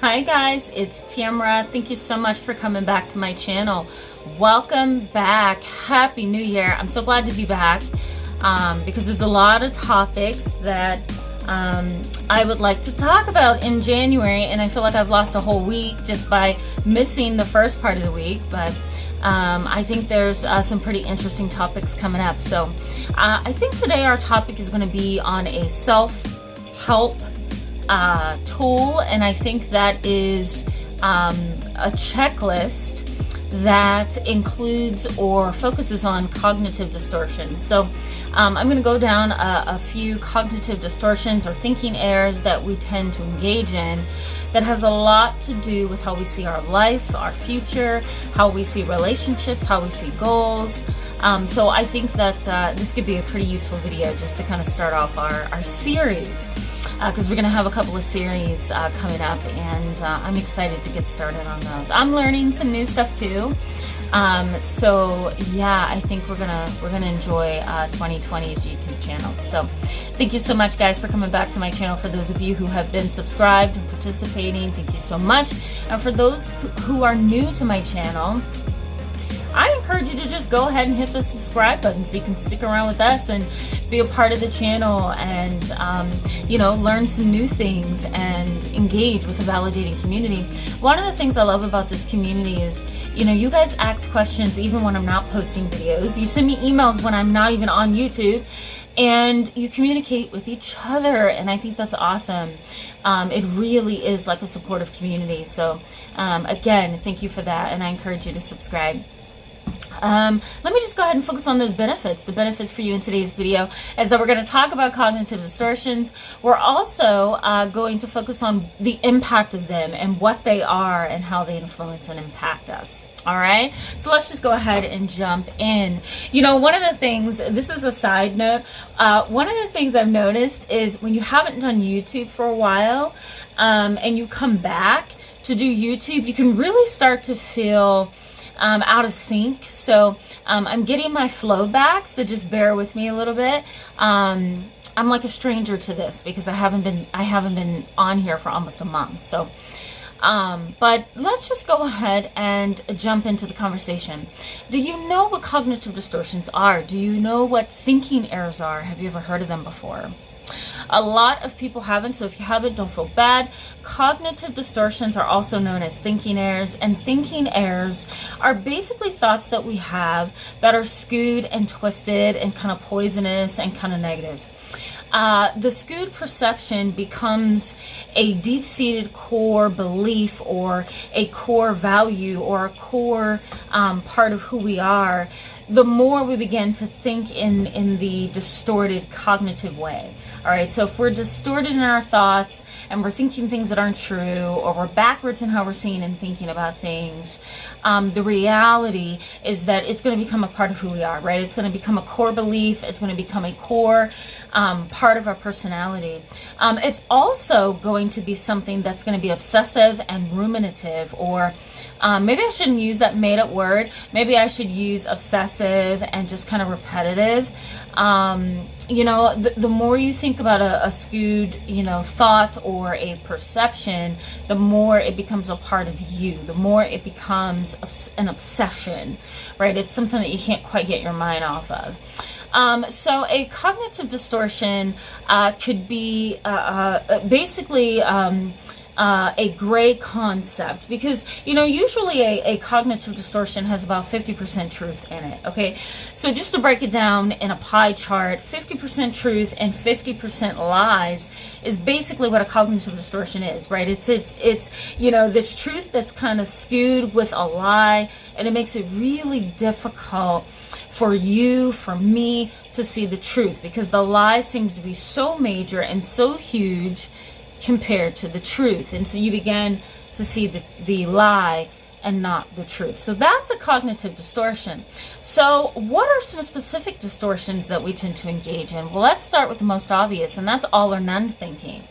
Hi guys, it's Tamara. Thank you so much for coming back to my channel. Welcome back. Happy New Year. I'm so glad to be back because there's a lot of topics that I would like to talk about in January, and I feel like I've lost a whole week just by missing the first part of the week, but I think there's some pretty interesting topics coming up. So I think today our topic is going to be on a self-help tool, and I think that is a checklist that includes or focuses on cognitive distortion. So I'm going to go down a few cognitive distortions or thinking errors that we tend to engage in that has a lot to do with how we see our life, our future, how we see relationships, how we see goals. So I think that this could be a pretty useful video just to kind of start off our series, because we're going to have a couple of series coming up, and I'm excited to get started on those. I'm learning some new stuff too, so yeah, I think we're gonna enjoy 2020's YouTube channel. So thank you so much, guys, for coming back to my channel. For those of you who have been subscribed and participating, thank you so much. And for those who are new to my channel, I encourage you to just go ahead and hit the subscribe button so you can stick around with us and be a part of the channel and, you know, learn some new things and engage with a validating community. One of the things I love about this community is, you know, you guys ask questions even when I'm not posting videos. You send me emails when I'm not even on YouTube, and you communicate with each other, and I think that's awesome. It really is like a supportive community. So again, thank you for that, and I encourage you to subscribe. Let me just go ahead and focus on those benefits. The benefits for you in today's video is that we're going to talk about cognitive distortions. We're also going to focus on the impact of them and what they are and how they influence and impact us. All right, so let's just go ahead and jump in. You know, one of the things, this is a side note, one of the things I've noticed is when you haven't done YouTube for a while and you come back to do YouTube, you can really start to feel out of sync. So I'm getting my flow back, so just bear with me a little bit. I'm like a stranger to this because I haven't been on here for almost a month. So but let's just go ahead and jump into the conversation. Do you know what cognitive distortions are? Do you know what thinking errors are? Have you ever heard of them before? A lot of people haven't, so if you haven't, don't feel bad. Cognitive distortions are also known as thinking errors, and thinking errors are basically thoughts that we have that are skewed and twisted and kind of poisonous and kind of negative. The skewed perception becomes a deep-seated core belief or a core value or a core part of who we are the more we begin to think in the distorted cognitive way. All right, so if we're distorted in our thoughts and we're thinking things that aren't true, or we're backwards in how we're seeing and thinking about things, the reality is that it's going to become a part of who we are, right? It's going to become a core belief. It's going to become a core part of our personality. It's also going to be something that's going to be obsessive and ruminative, or maybe I shouldn't use that made-up word. Maybe I should use obsessive and just kind of repetitive. You know, the more you think about a skewed, you know, thought or a perception, the more it becomes a part of you, the more it becomes an obsession, right? It's something that you can't quite get your mind off of. So a cognitive distortion could be basically a gray concept, because, you know, usually a cognitive distortion has about 50% truth in it. Okay, so just to break it down in a pie chart, 50% truth and 50% lies is basically what a cognitive distortion is, right? It's you know, this truth that's kind of skewed with a lie, and it makes it really difficult for you, for me, to see the truth, because the lie seems to be so major and so huge compared to the truth, and so you begin to see the lie and not the truth. So that's a cognitive distortion. So what are some specific distortions that we tend to engage in? Well, let's start with the most obvious, and that's all or none thinking.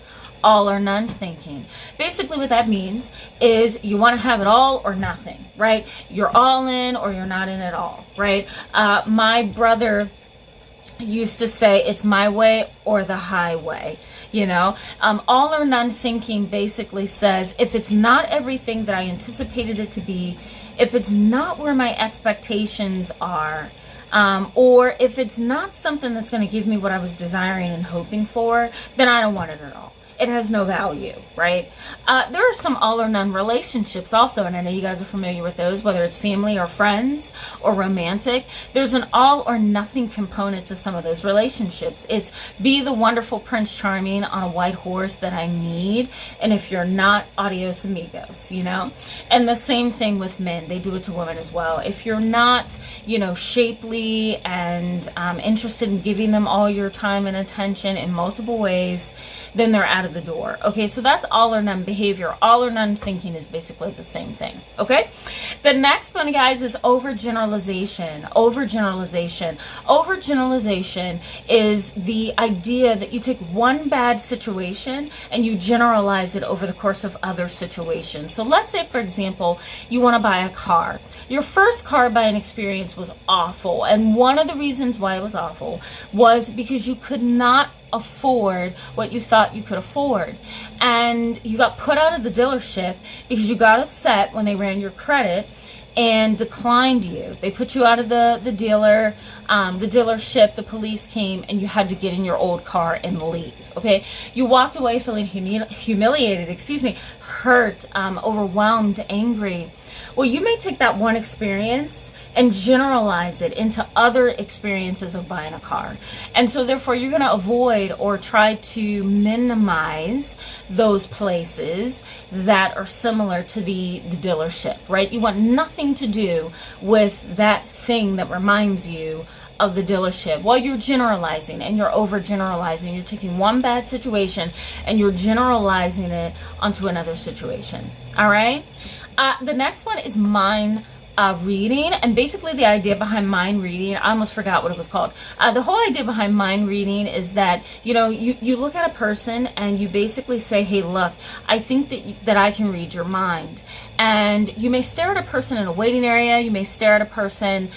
All or none thinking. Basically what that means is you want to have it all or nothing, right? You're all in or you're not in at all, right? My brother used to say, it's my way or the highway. you know. All or none thinking basically says, if it's not everything that I anticipated it to be, if it's not where my expectations are, or if it's not something that's going to give me what I was desiring and hoping for, then I don't want it at all. It has no value, right? There are some all or none relationships also, and I know you guys are familiar with those, whether it's family or friends or romantic. There's an all or nothing component to some of those relationships. It's be the wonderful Prince Charming on a white horse that I need, and if you're not, adios amigos, you know? And the same thing with men. They do it to women as well. If you're not, you know, shapely and interested in giving them all your time and attention in multiple ways, then they're out of the door. Okay, so that's all or none behavior. All or none thinking is basically the same thing. Okay, the next one, guys, is overgeneralization. Overgeneralization. Overgeneralization is the idea that you take one bad situation and you generalize it over the course of other situations. So let's say, for example, you want to buy a car. Your first car buying experience was awful, and one of the reasons why it was awful was because you could not afford what you thought you could afford, and you got put out of the dealership because you got upset when they ran your credit and declined you. They put you out of the dealership, the police came, and you had to get in your old car and leave. Okay, you walked away feeling humiliated, hurt, overwhelmed, angry. Well, you may take that one experience and generalize it into other experiences of buying a car. And so therefore you're going to avoid or try to minimize those places that are similar to the dealership, right? You want nothing to do with that thing that reminds you of the dealership. While you're generalizing and you're overgeneralizing, you're taking one bad situation and you're generalizing it onto another situation. All right? The next one is mind reading, and basically the idea behind mind reading, I almost forgot what it was called. The whole idea behind mind reading is that, you know, you look at a person and you basically say, hey, look, I think that I can read your mind. And you may stare at a person in a waiting area, you may stare at a person,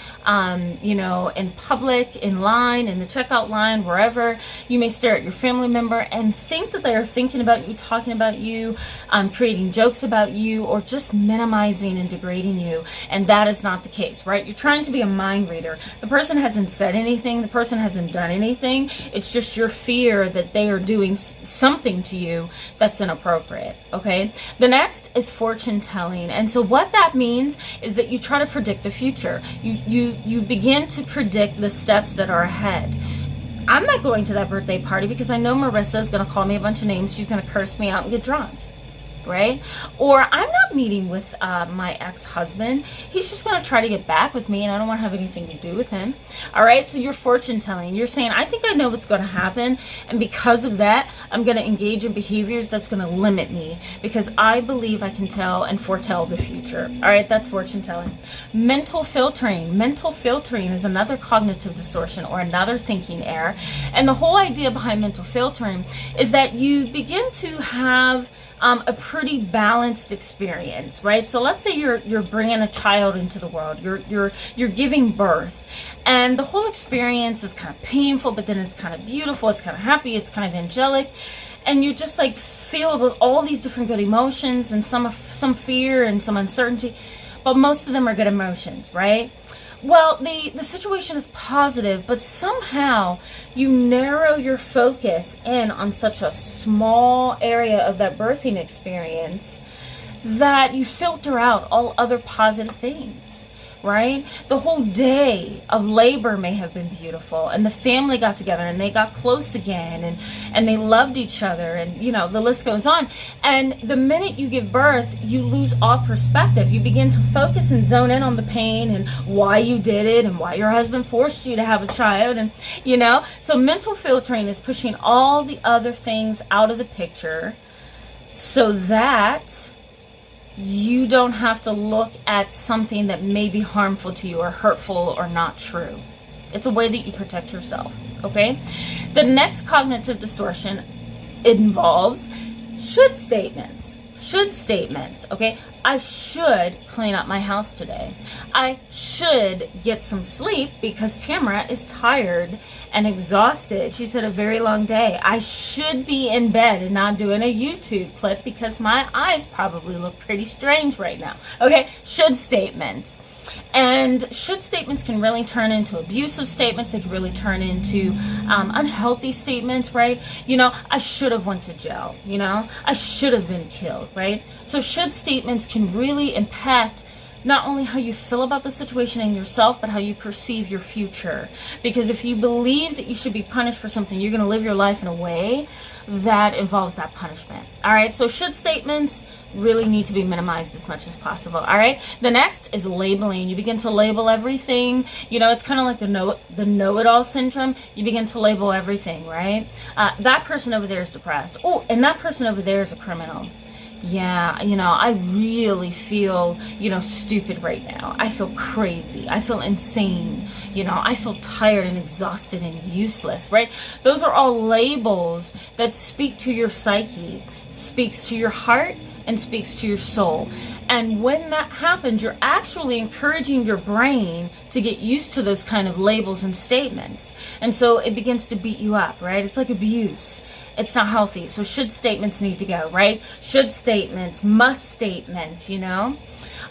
you know, in public, in line, in the checkout line, wherever. You may stare at your family member and think that they are thinking about you, talking about you, creating jokes about you, or just minimizing and degrading you. And that is not the case, right? You're trying to be a mind reader. The person hasn't said anything, the person hasn't done anything. It's just your fear that they are doing something to you that's inappropriate, okay? The next is fortune telling. And so what that means is that you try to predict the future. You begin to predict the steps that are ahead. I'm not going to that birthday party because I know Marissa is going to call me a bunch of names. She's going to curse me out and get drunk, right? Or I'm not meeting with my ex-husband. He's just going to try to get back with me and I don't want to have anything to do with him. All right, so you're fortune telling. You're saying, I think I know what's going to happen, and because of that, I'm going to engage in behaviors that's going to limit me because I believe I can tell and foretell the future. All right, that's fortune telling. Mental filtering. Mental filtering is another cognitive distortion or another thinking error. And the whole idea behind mental filtering is that you begin to have a pretty balanced experience, right? So let's say you're bringing a child into the world, you're giving birth, and the whole experience is kind of painful, but then it's kind of beautiful, it's kind of happy, it's kind of angelic, and you just like filled with all these different good emotions and some fear and some uncertainty, but most of them are good emotions, right? Well, the situation is positive, but somehow you narrow your focus in on such a small area of that birthing experience that you filter out all other positive things, right? The whole day of labor may have been beautiful, and the family got together and they got close again, and they loved each other, and you know, the list goes on. And the minute you give birth, you lose all perspective. You begin to focus and zone in on the pain and why you did it and why your husband forced you to have a child, and you know, so mental filtering is pushing all the other things out of the picture so that you don't have to look at something that may be harmful to you or hurtful or not true. It's a way that you protect yourself, okay? The next cognitive distortion involves should statements. Should statements, okay? I should clean up my house today. I should get some sleep because Tamara is tired and exhausted. She said, a very long day. I should be in bed and not doing a YouTube clip because my eyes probably look pretty strange right now. Okay, should statements. And should statements can really turn into abusive statements. They can really turn into unhealthy statements, right? You know, I should have went to jail, you know, I should have been killed, right? So should statements can really impact not only how you feel about the situation and yourself, but how you perceive your future. Because if you believe that you should be punished for something, you're going to live your life in a way that involves that punishment. All right, so should statements really need to be minimized as much as possible. All right, the next is labeling. You begin to label everything. You know, it's kind of like the know-it-all syndrome. You begin to label everything, right? That person over there is depressed. Oh, and that person over there is a criminal. Yeah, you know, I really feel, you know, stupid right now. I feel crazy. I feel insane. You know, I feel tired and exhausted and useless, right? Those are all labels that speak to your psyche, speaks to your heart, and speaks to your soul. And when that happens, you're actually encouraging your brain to get used to those kind of labels and statements. And so it begins to beat you up, right? It's like abuse. It's not healthy. So should statements need to go, right? Should statements, must statements, you know?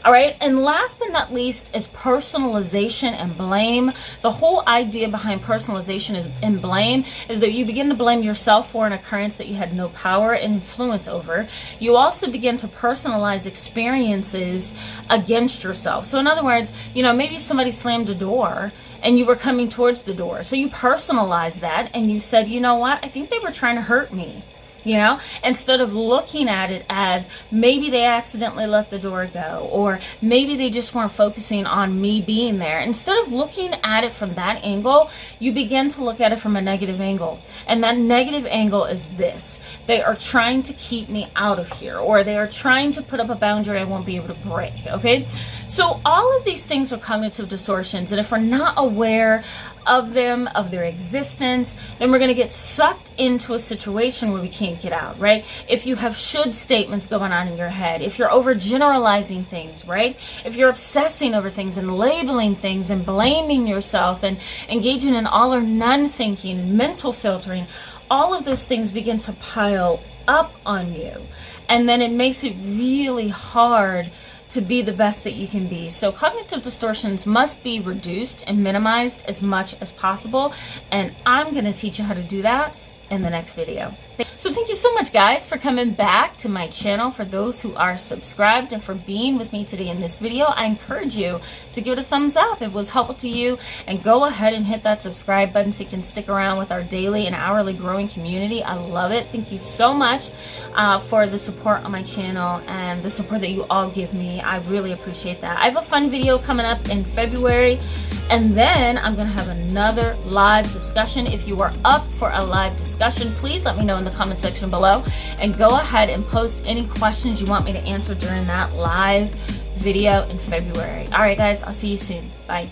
All right, and last but not least is personalization and blame. The whole idea behind personalization and blame is that you begin to blame yourself for an occurrence that you had no power and influence over. You also begin to personalize experiences against yourself. So in other words, you know, maybe somebody slammed a door and you were coming towards the door. So you personalized that and you said, you know what, I think they were trying to hurt me. You know, instead of looking at it as maybe they accidentally let the door go, or maybe they just weren't focusing on me being there. Instead of looking at it from that angle, you begin to look at it from a negative angle. And that negative angle is this: they are trying to keep me out of here, or they are trying to put up a boundary I won't be able to break. Okay, so all of these things are cognitive distortions, and if we're not aware of them, of their existence, then we're going to get sucked into a situation where we can't get out, right? If you have should statements going on in your head, if you're overgeneralizing things, right? If you're obsessing over things and labeling things and blaming yourself and engaging in all or none thinking and mental filtering, all of those things begin to pile up on you. And then it makes it really hard to be the best that you can be. So cognitive distortions must be reduced and minimized as much as possible. And I'm going to teach you how to do that in the next video. So thank you so much, guys, for coming back to my channel. For those who are subscribed and for being with me today in this video, I encourage you to give it a thumbs up if it was helpful to you, and go ahead and hit that subscribe button so you can stick around with our daily and hourly growing community. I love it. Thank you so much for the support on my channel and the support that you all give me. I really appreciate that. I have a fun video coming up in February, and then I'm going to have another live discussion. If you are up for a live discussion, please let me know in the comment section below, and go ahead and post any questions you want me to answer during that live video in February. All right, guys, I'll see you soon. Bye.